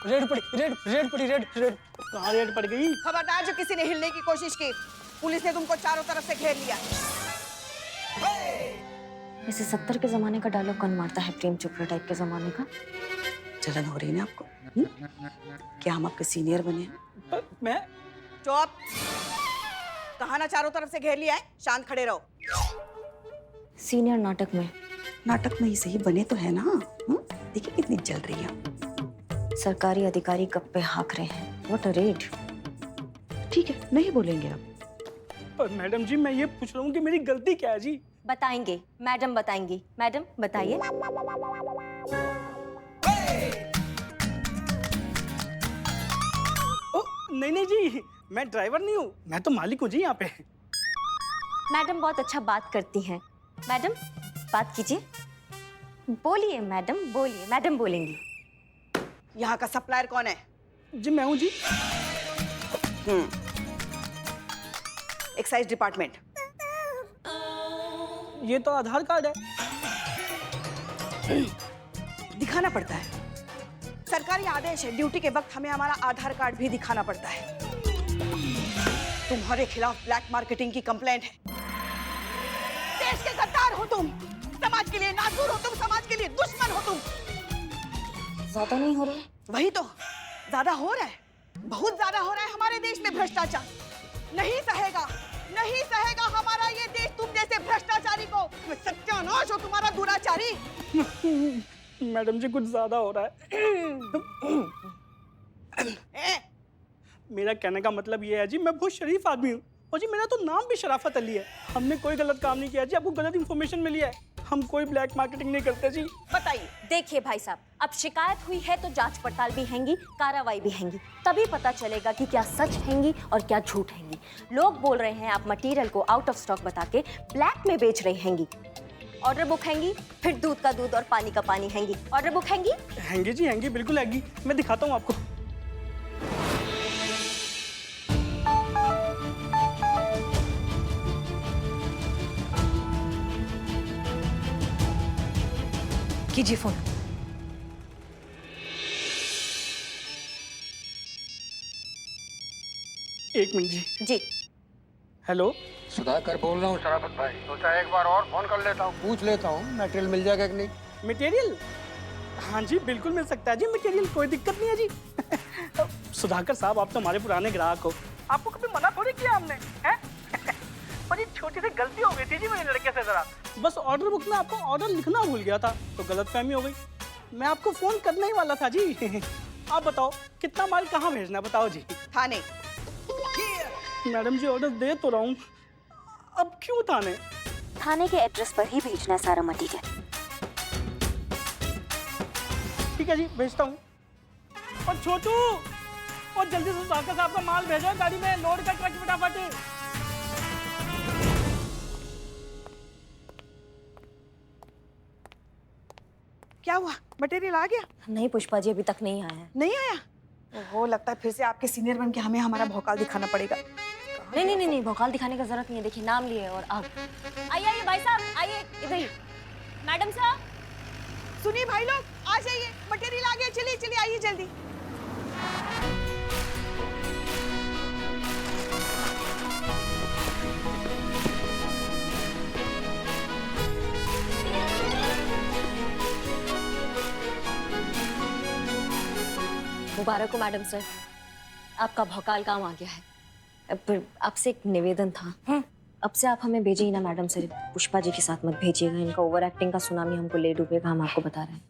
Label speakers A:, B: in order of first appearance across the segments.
A: Red पड़ी, red पड़ी, red कहाँ रेड पड़ गई?
B: खबरदार जो किसी ने हिलने की कोशिश की, पुलिस ने तुमको चारों तरफ से घेर लिया।
C: ऐसे 70 के जमाने का डायलॉग कौन मारता है, प्रेम चोपड़ा टाइप के जमाने का?
B: जलन हो रही है ना आपको? क्या हम आपके सीनियर बने हैं?
A: मैं
B: चुप। कहा ना चारों तरफ से घेर लिया है, शांत खड़े रहो।
C: सीनियर नाटक में?
B: नाटक में ही सही बने तो है ना। देखिए कितनी जल रही है।
C: सरकारी अधिकारी कब पे हाँक रहे हैं। What a red.
B: ठीक है, नहीं बोलेंगे आप।
A: पर मैडम जी मैं ये पूछ रहा हूँ कि मेरी गलती क्या है जी?
C: बताएंगे, मैडम बताएंगी। मैडम बताइए।
A: नहीं जी, मैं ड्राइवर नहीं हूँ, मैं तो मालिक हूँ जी यहाँ पे।
C: मैडम बहुत अच्छा बात करती हैं। मैडम बात कीजिए, बोलिए मैडम, बोलिए। मैडम बोलेंगी।
B: यहाँ का सप्लायर कौन है?
A: जी मैं हूँ जी।
B: Excise department.
A: ये तो आधार कार्ड है।
B: दिखाना पड़ता है, सरकारी आदेश है, ड्यूटी के वक्त हमें हमारा आधार कार्ड भी दिखाना पड़ता है। तुम्हारे खिलाफ ब्लैक मार्केटिंग की कंप्लेंट है। देश के गद्दार हो तुम, समाज के लिए नासूर हो तुम, समाज के लिए दुश्मन हो तुम।
C: ज्यादा नहीं हो रहा?
B: वही तो, ज्यादा हो रहा है, बहुत ज्यादा हो रहा है हमारे देश में भ्रष्टाचार। नहीं सहेगा, नहीं सहेगा हमारा ये देश तुम जैसे भ्रष्टाचारी को। सत्यानाश हो तुम्हारा दुराचारी।
A: मैडम जी कुछ ज्यादा हो रहा है। मेरा कहने का मतलब ये है जी, मैं बहुत शरीफ आदमी हूँ और जी मेरा तो नाम भी शराफत अली है। हमने कोई गलत काम नहीं किया जी, आपको गलत इन्फॉर्मेशन मिली है। हम कोई ब्लैक मार्केटिंग नहीं करते जी।
B: बताइए।
C: देखिए भाई साहब, अब शिकायत हुई है तो जांच पड़ताल भी हैंगी, कार्रवाई भी हैंगी, तभी पता चलेगा कि क्या सच हैंगी और क्या झूठ हैंगी। लोग बोल रहे हैं आप मटेरियल को आउट ऑफ स्टॉक बता के ब्लैक में बेच रही हैंगी। ऑर्डर बुक हैंगी, फिर दूध का दूध और पानी का पानी हैंगी। ऑर्डर बुक हैंगी?
A: हैंगी जी, हैंगी, बिल्कुल हैंगी। मैं दिखाता हूँ आपको।
C: कीजिए फोन।
A: एक मिनट जी।
C: जी
A: हेलो,
D: सुधाकर बोल रहा हूँ शराफत भाई। सोचा एक बार और फोन कर लेता हूँ, पूछ लेता हूँ मटेरियल मिल जाएगा कि नहीं।
A: मटेरियल? हाँ जी बिल्कुल मिल सकता है जी मटेरियल, कोई दिक्कत नहीं है जी। सुधाकर साहब आप तो हमारे पुराने ग्राहक हो, आपको कभी मना थोड़ी किया हमने, हैं? पर ये छोटी सी गलती हो गई थी जी मेरे लड़के से, जरा बस ऑर्डर बुक में आपको ऑर्डर लिखना भूल गया था तो गलतफहमी हो गई। मैं आपको फोन करने ही वाला था जी। आप बताओ कितना माल कहाँ भेजना, बताओ जी।
B: थाने।
A: मैडम जी ऑर्डर दे तो रहा हूँ, अब क्यों थाने?
C: थाने के एड्रेस पर ही भेजना है सारा मटेरियल।
A: ठीक है जी, भेजता हूँ। और छोटू, और जल्दी से सुधाकर साहब का माल भेजो गाड़ी में, लोड का ट्रक फटाफट।
B: क्या हुआ, मटेरियल आ गया?
C: नहीं पुष्पा जी, अभी तक नहीं आया है।
B: नहीं आया? ओहो, लगता है फिर से आपके सीनियर बन के हमें हमारा भौकाल दिखाना पड़ेगा।
C: नहीं, भौकाल दिखाने का जरूरत नहीं है। देखिए नाम लिए और अब आइए भाई साहब, आइए इधर ही। मैडम साहब
B: सुनिए भाई लोग, आ जाइए, मटेरियल आ गया, चलिए चलिए आइए जल्दी।
C: मुबारक हो मैडम सर, आपका भौकाल काम आ गया है। पर आपसे एक निवेदन था, अब से आप हमें भेजिए ना मैडम सर, पुष्पा जी के साथ मत भेजिएगा। इनका ओवर एक्टिंग का सुनामी हमको ले डूबेगा, हम आपको बता रहे हैं।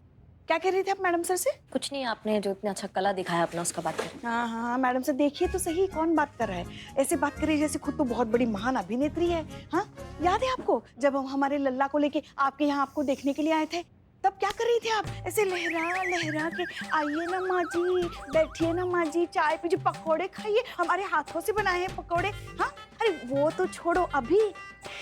B: क्या कह रही थी आप मैडम सर से?
C: कुछ नहीं, आपने जो इतना अच्छा कला दिखाया अपना, उसका बात करें।
B: हाँ, मैडम सर देखिए तो सही, कौन बात कर रहा है? ऐसे बात करिए जैसे खुद तो बहुत बड़ी महान अभिनेत्री है। हाँ, याद है आपको जब हम हमारे लल्ला को लेके आपके यहाँ आपको देखने के लिए आए थे, तब क्या कर रही थी आप? ऐसे लहरा लहरा के, आइए ना माँ जी, बैठिए ना माँ जी, चाय पीजिए, पकोड़े खाइए, हमारे हाथों से बनाए हैं पकोड़े। हाँ, अरे वो तो छोड़ो, अभी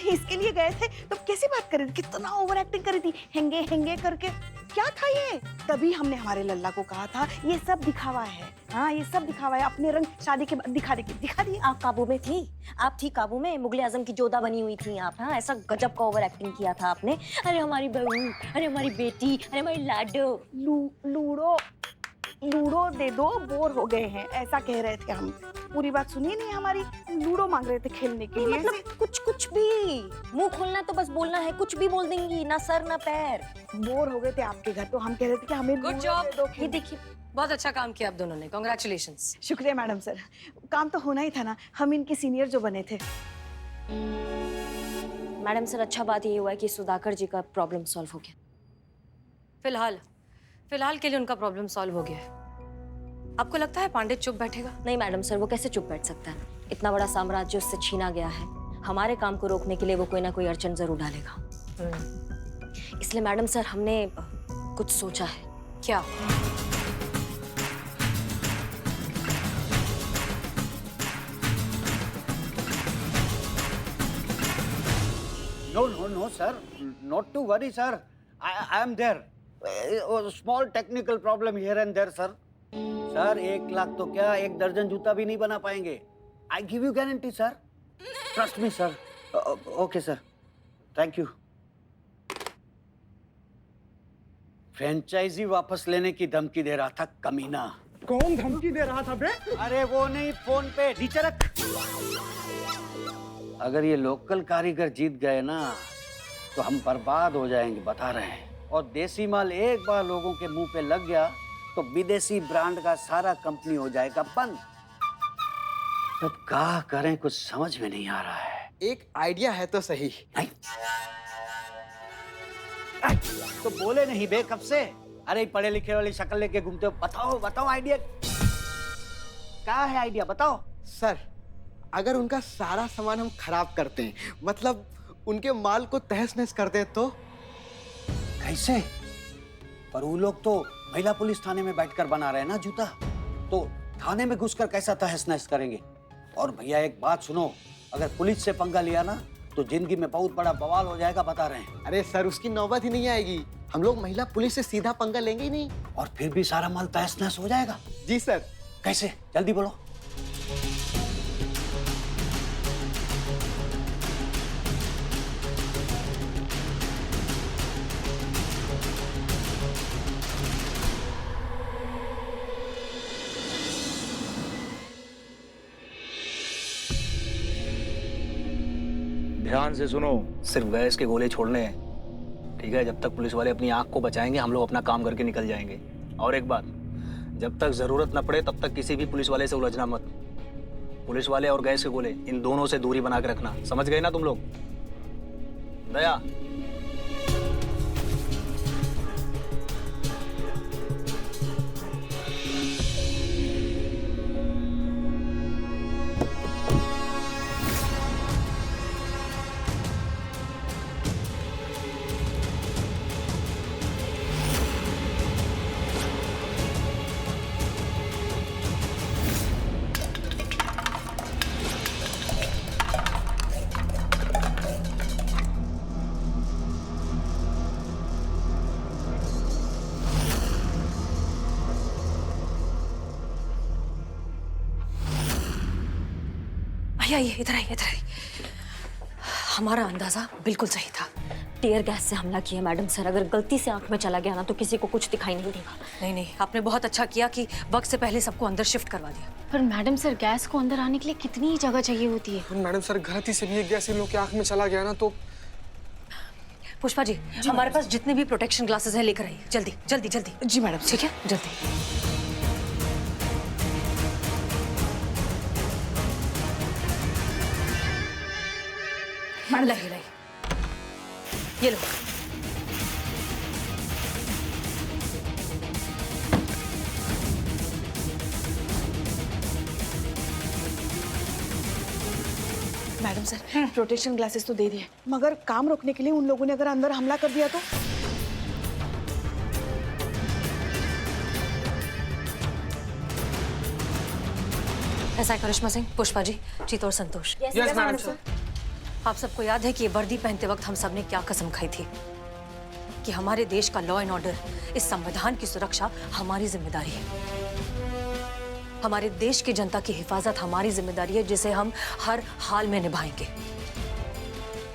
B: इसके लिए गए थे तो कैसी बात कर रही थी, कितना ओवर एक्टिंग कर रही थी, हेंगे हेंगे करके। क्या था ये? तभी हमने हमारे लल्ला को कहा था ये सब दिखावा है। हाँ, ये सब दिखावा है, अपने रंग शादी के बाद दिखा दिए।
C: आप काबू में थी, आप थी काबू में, मुगले आजम की जोधा बनी हुई थी आप। हाँ, ऐसा गजब का ओवर एक्टिंग किया था आपने। अरे हमारी बहू, अरे हमारी बेटी, अरे हमारी लाडो,
B: लूड़ो। लूडो दे दो, बोर हो गए हैं, ऐसा कह रहे थे हम। पूरी बात सुनिए नहीं हमारी, लूडो मांग रहे थे खेलने के लिए।
C: मतलब कुछ भी मुंह खोलना तो बस बोलना है, कुछ भी बोल देंगी, ना सर ना पैर।
B: बोर हो गए थे आपके घर तो हम कह रहे थे कि हमें
E: गुड
B: लूडो
E: जॉब।
B: दे दो
C: ये
B: खेलने।
C: देखिए,
E: बहुत अच्छा काम किया आप दोनों ने, कॉन्ग्रेचुलेशंस।
B: शुक्रिया मैडम सर, काम तो होना ही था ना, हम इनके सीनियर जो बने थे।
C: मैडम सर अच्छा बात ये हुआ है कि सुधाकर जी का प्रॉब्लम सॉल्व हो गया।
E: फिलहाल के लिए उनका प्रॉब्लम सॉल्व हो गया है। आपको लगता है पांडित चुप बैठेगा?
C: नहीं मैडम सर, वो कैसे चुप बैठ सकता है? इतना बड़ा साम्राज्य उससे छीना गया है, हमारे काम को रोकने के लिए वो कोई ना कोई अड़चन जरूर डालेगा। इसलिए मैडम सर हमने कुछ सोचा है।
E: क्या?
F: No, sir. Not to worry, sir. I am there. A small technical problem here and there, sir. Sir 1 lakh तो क्या 1 दर्जन जूता भी नहीं बना पाएंगे। I give you guarantee, sir. Trust me, sir. Okay, sir. Thank you. Franchisee वापस लेने की धमकी दे रहा था कमीना।
A: कौन धमकी दे रहा था बे?
F: अरे वो नहीं, फोन पे नीचे रख। अगर ये लोकल कारीगर जीत गए ना तो हम बर्बाद हो जाएंगे, बता रहे हैं। और देसी माल एक बार लोगों के मुंह पे लग गया तो विदेशी ब्रांड का सारा कंपनी हो जाएगा बंद। अब क्या करें, कुछ समझ में नहीं आ रहा है।
G: एक आइडिया है तो सही।
F: नहीं तो बोले नहीं बे कब से? अरे पढ़े लिखे वाली शक्ल लेके घूमते हो। बताओ आइडिया क्या है? आइडिया बताओ।
G: सर, अगर उनका सारा सामान हम खराब करते हैं, मतलब उनके माल को तहस नहस कर दें तो?
F: कैसे? पर वो लोग तो महिला पुलिस थाने में बैठकर बना रहे हैं ना जूता, तो थाने में घुसकर कैसा तहस नहस करेंगे? और भैया एक बात सुनो, अगर पुलिस से पंगा लिया ना तो जिंदगी में बहुत बड़ा बवाल हो जाएगा, बता रहे हैं।
G: अरे सर, उसकी नौबत ही नहीं आएगी। हम लोग महिला पुलिस से सीधा पंगा लेंगे ही नहीं।
F: और फिर भी सारा माल तहस नहस हो जाएगा।
G: जी सर।
F: कैसे? जल्दी बोलो।
H: ध्यान से सुनो, सिर्फ गैस के गोले छोड़ने हैं, ठीक है? जब तक पुलिस वाले अपनी आंख को बचाएंगे हम लोग अपना काम करके निकल जाएंगे। और एक बात, जब तक जरूरत न पड़े तब तक किसी भी पुलिस वाले से उलझना मत। पुलिस वाले और गैस के गोले, इन दोनों से दूरी बना के रखना, समझ गए ना तुम लोग? दया।
E: आइए, इधर आइए। हमारा अंदाजा बिल्कुल सही था।
C: टीयर गैस से हमला किया मैडम सर, अगर गलती से आंख में चला गया ना तो किसी को कुछ दिखाई नहीं देगा।
E: नहीं, आपने बहुत अच्छा किया कि वक्त से पहले सबको अंदर शिफ्ट करवा दिया।
I: पर मैडम सर, गैस को अंदर आने के लिए कितनी ही जगह चाहिए होती है।
J: मैडम सर, गलती से भी एक गैस इन लोग की आंख में चला गया ना तो।
E: पुष्पा जी, हमारे पास जितने भी प्रोटेक्शन ग्लासेस हैं लेकर आइए, जल्दी।
B: जी मैडम।
E: ठीक है, जल्दी। लाइए, ये लो।
B: मैडम सर, प्रोटेक्शन ग्लासेस तो दे दिए, मगर काम रोकने के लिए उन लोगों ने अगर अंदर हमला कर दिया तो?
E: ऐसा है करिश्मा सिंह, पुष्पा जी, जीत और संतोष।
J: Yes madam sir.
E: आप सबको याद है कि ये वर्दी पहनते वक्त हम सब ने क्या कसम खाई थी कि हमारे देश का लॉ एंड ऑर्डर, इस संविधान की सुरक्षा हमारी जिम्मेदारी है। हमारे देश की जनता की हिफाजत हमारी जिम्मेदारी है, जिसे हम हर हाल में निभाएंगे,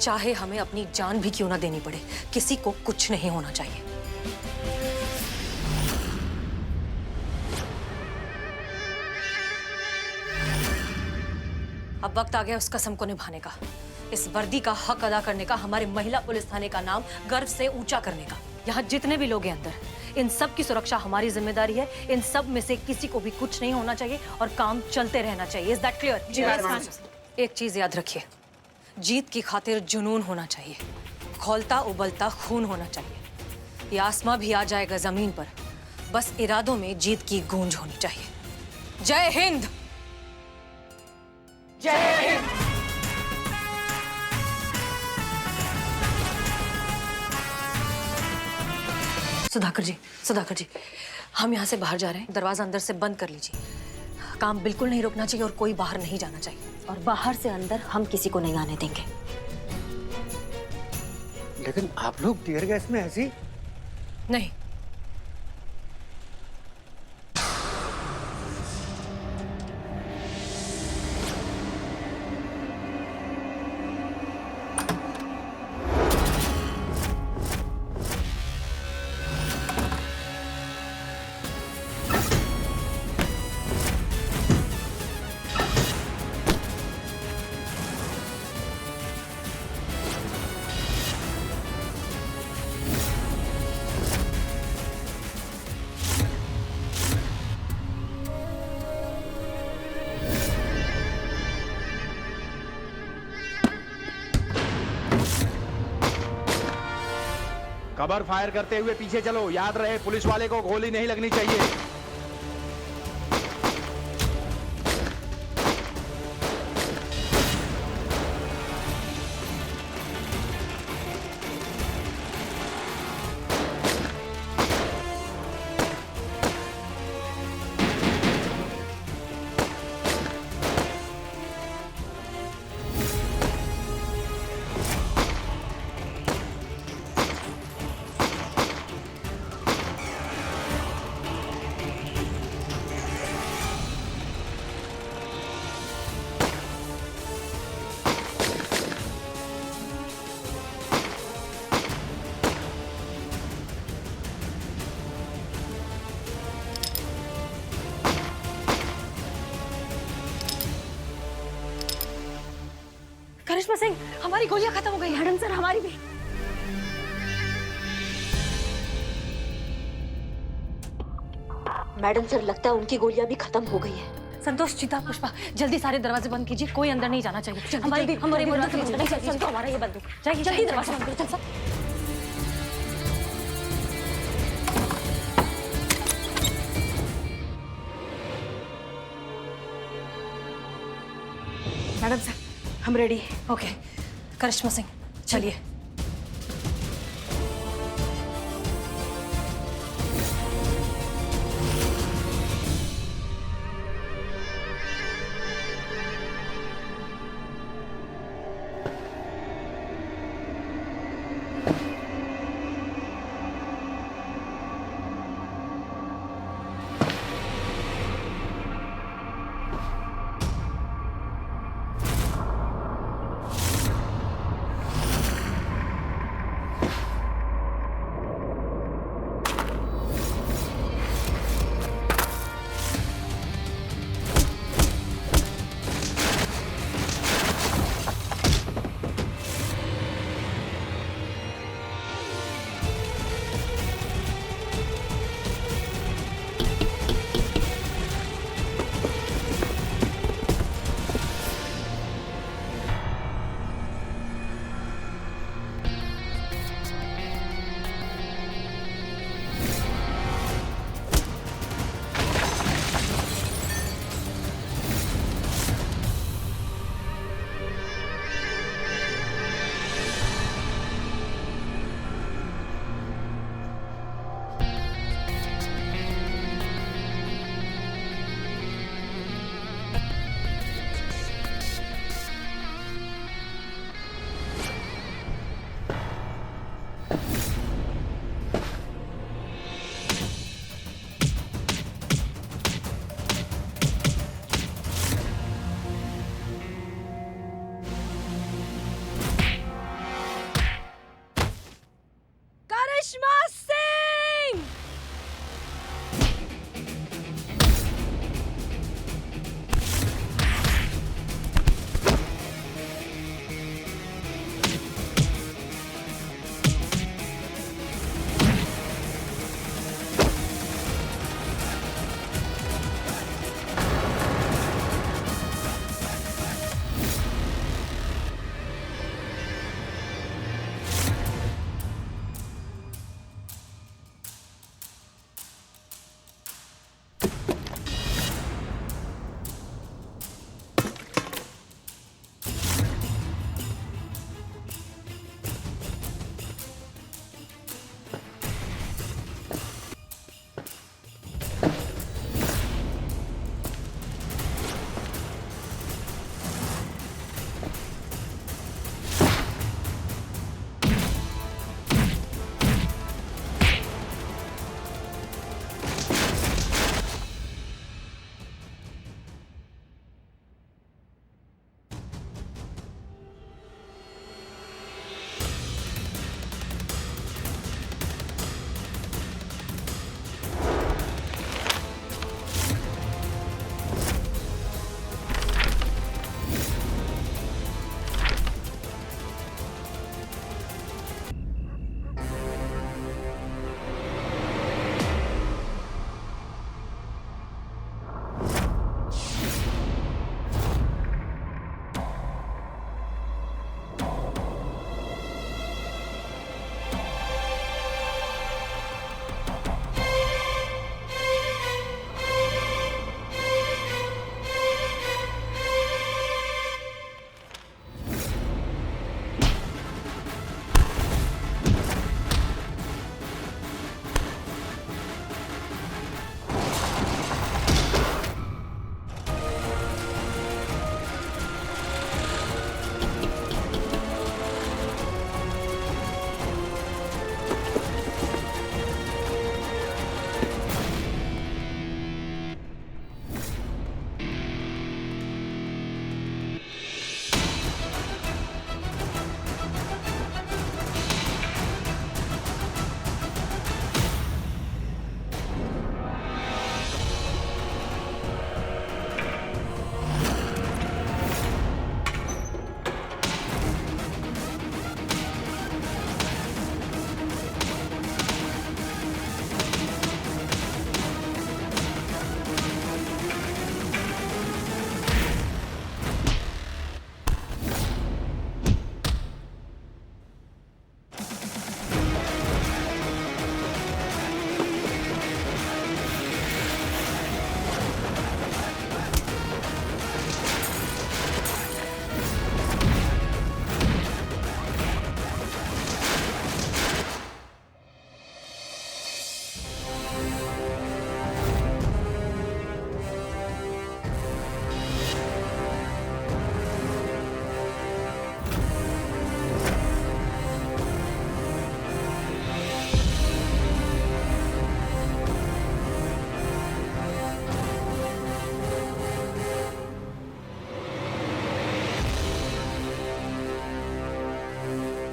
E: चाहे हमें अपनी जान भी क्यों ना देनी पड़े। किसी को कुछ नहीं होना चाहिए। अब वक्त आ गया उस कसम को निभाने का, इस वर्दी का हक अदा करने का, हमारे महिला पुलिस थाने का नाम गर्व से ऊंचा करने का। यहाँ जितने भी लोग हैं अंदर, इन सब की सुरक्षा हमारी जिम्मेदारी है। इन सब में से किसी को भी कुछ नहीं होना चाहिए और काम चलते रहना चाहिए। Is that clear?
I: जी मैडम।
E: एक चीज याद रखिए, जीत की खातिर जुनून होना चाहिए, खौलता उबलता खून होना चाहिए। ये आसमां भी आ जाएगा जमीन पर, बस इरादों में जीत की गूंज होनी चाहिए। जय हिंद।
B: जय हिंद।
E: सुधाकर जी, हम यहाँ से बाहर जा रहे हैं। दरवाजा अंदर से बंद कर लीजिए। काम बिल्कुल नहीं रुकना चाहिए और कोई बाहर नहीं जाना चाहिए।
C: और बाहर से अंदर हम किसी को नहीं आने देंगे।
F: लेकिन आप लोग टीयर गैस में ऐसी?
E: नहीं,
K: कबर फायर करते हुए पीछे चलो। याद रहे, पुलिस वाले को गोली नहीं लगनी चाहिए।
E: करिश्मा सिंह, हमारी गोलियां खत्म हो गई।
C: मैडम सर, हमारी भी। मैडम सर, लगता है उनकी गोलियां भी खत्म हो गई है।
E: संतोष, चिता, पुष्पा, जल्दी सारे दरवाजे बंद कीजिए। कोई अंदर नहीं जाना चाहिए। हमारी
C: संतो, हमारा ये बंदूक।
E: चाहिए
C: जल्दी दरवाजा बंद करो।
B: मैडम सर, हम रेडी।
E: ओके, करिश्मा सिंह, चलिए।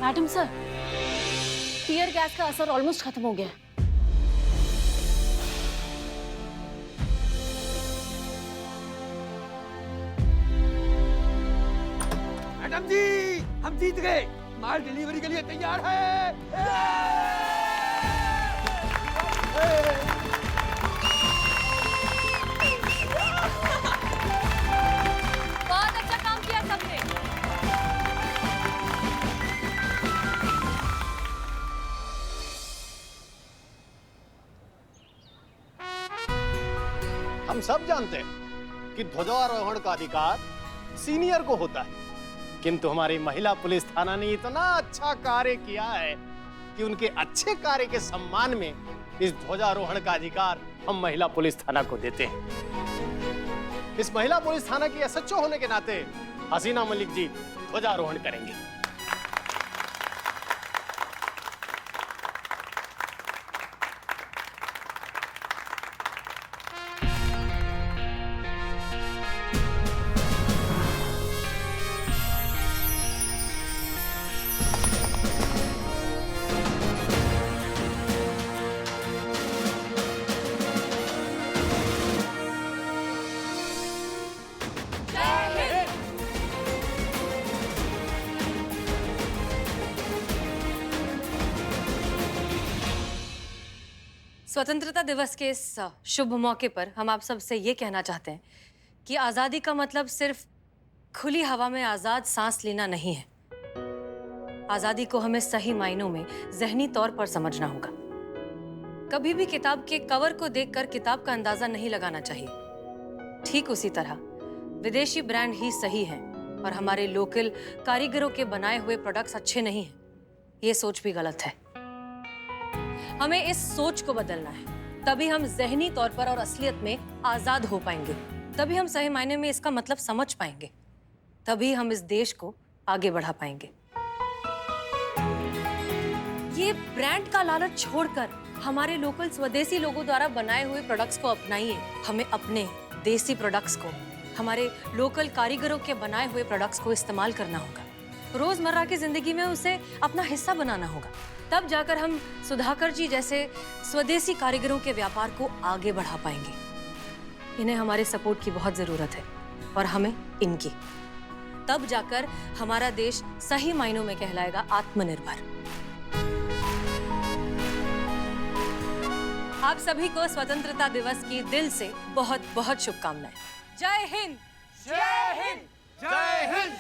I: मैडम सर, टीयर गैस का असर ऑलमोस्ट खत्म हो गया है।
K: मैडम जी, हम जीत गए। माल डिलीवरी के लिए तैयार है।
C: बहुत अच्छा काम किया सबने।
L: हम सब जानते हैं कि ध्वजारोहण का अधिकार सीनियर को होता है, किंतु हमारी महिला पुलिस थाना ने इतना अच्छा कार्य किया है कि उनके अच्छे कार्य के सम्मान में इस ध्वजारोहण का अधिकार हम महिला पुलिस थाना को देते हैं। इस महिला पुलिस थाना की एसएचओ होने के नाते हसीना मलिक जी ध्वजारोहण करेंगे।
E: स्वतंत्रता दिवस के इस शुभ मौके पर हम आप सबसे ये कहना चाहते हैं कि आज़ादी का मतलब सिर्फ खुली हवा में आज़ाद सांस लेना नहीं है। आज़ादी को हमें सही मायनों में ज़हनी तौर पर समझना होगा। कभी भी किताब के कवर को देखकर किताब का अंदाज़ा नहीं लगाना चाहिए। ठीक उसी तरह विदेशी ब्रांड ही सही है और हमारे लोकल कारीगरों के बनाए हुए प्रोडक्ट्स अच्छे नहीं हैं। ये सोच भी गलत है। हमें इस सोच को बदलना है, तभी हम ज़हनी तौर पर और असलियत में आज़ाद हो पाएंगे। तभी हम सही मायने में इसका मतलब समझ पाएंगे। तभी हम इस देश को आगे बढ़ा पाएंगे। ये ब्रांड का लालच छोड़कर हमारे लोकल स्वदेशी लोगों द्वारा बनाए हुए प्रोडक्ट्स को अपनाइए। हमें अपने देसी प्रोडक्ट्स को, हमारे लोकल कारीगरों के बनाए हुए प्रोडक्ट्स को इस्तेमाल करना होगा। रोजमर्रा की जिंदगी में उसे अपना हिस्सा बनाना होगा। तब जाकर हम सुधाकर जी जैसे स्वदेशी कारीगरों के व्यापार को आगे बढ़ा पाएंगे। इन्हें हमारे सपोर्ट की बहुत जरूरत है और हमें इनकी। तब जाकर हमारा देश सही मायनों में कहलाएगा आत्मनिर्भर। आप सभी को स्वतंत्रता दिवस की दिल से बहुत बहुत शुभकामनाएं। जय हिंद।
K: जय हिंद। जय हिंद।